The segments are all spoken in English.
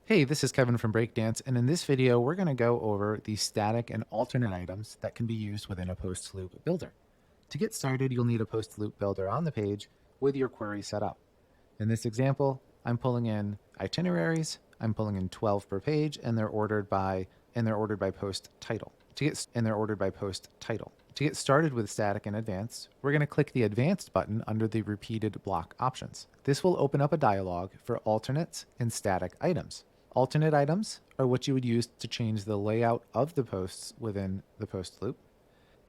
Hey, this is Kevin from Breakdance, and in this video, we're going to go over the static and alternate items that can be used within a post loop builder. To get started, you'll need a post loop builder on the page with your query set up. In this example, I'm pulling in itineraries. I'm pulling in 12 per page, and they're ordered by post title. To get started with static and advanced, we're going to click the advanced button under the repeated block options. This will open up a dialog for alternates and static items. Alternate items are what you would use to change the layout of the posts within the post loop.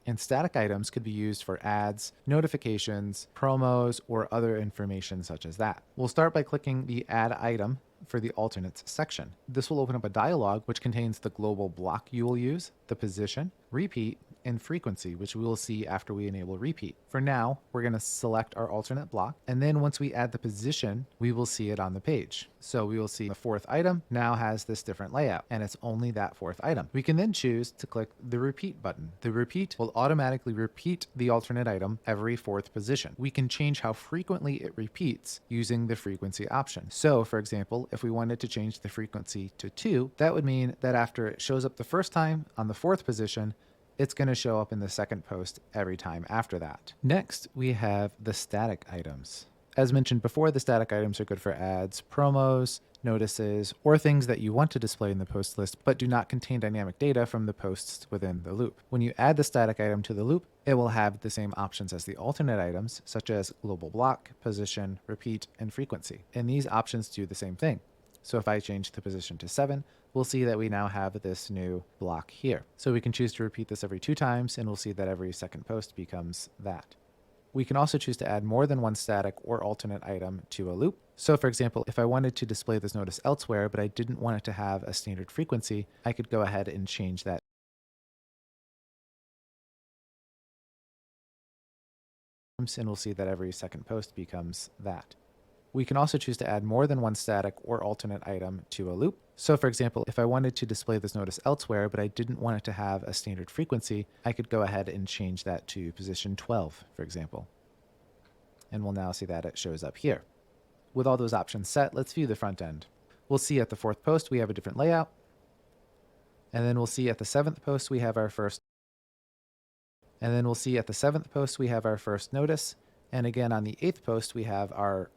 And static items could be used for ads, notifications, promos, or other information such as that. We'll start by clicking the Add Item for the Alternates section. This will open up a dialog which contains the global block you will use, the position, repeat, and frequency, which we will see after we enable repeat. For now, we're going to select our alternate block, and then once we add the position, we will see it on the page. So we will see the fourth item now has this different layout, and it's only that fourth item. We can then choose to click the repeat button. The repeat will automatically repeat the alternate item every fourth position. We can change how frequently it repeats using the frequency option. So for example, if we wanted to change the frequency to 2, that would mean that after it shows up the first time on the fourth position, it's going to show up in the second post every time after that. Next, we have the static items. As mentioned before, the static items are good for ads, promos, notices, or things that you want to display in the post list but do not contain dynamic data from the posts within the loop. When you add the static item to the loop, it will have the same options as the alternate items, such as global block, position, repeat, and frequency. And these options do the same thing. So if I change the position to 7, we'll see that we now have this new block here. So we can choose to repeat this every 2 times, and we'll see that every second post becomes that. We can also choose to add more than one static or alternate item to a loop. So for example, if I wanted to display this notice elsewhere, but I didn't want it to have a standard frequency, I could go ahead and change that. And we'll see that every second post becomes that. We can also choose to add more than one static or alternate item to a loop. So for example, if I wanted to display this notice elsewhere, but I didn't want it to have a standard frequency, I could go ahead and change that to position 12, for example. And we'll now see that it shows up here. With all those options set, let's view the front end. We'll see at the 4th post, we have a different layout. And then we'll see at the 7th post, we have our first. And then we'll see at the 7th post, we have our first notice. And again, on the 8th post, we have our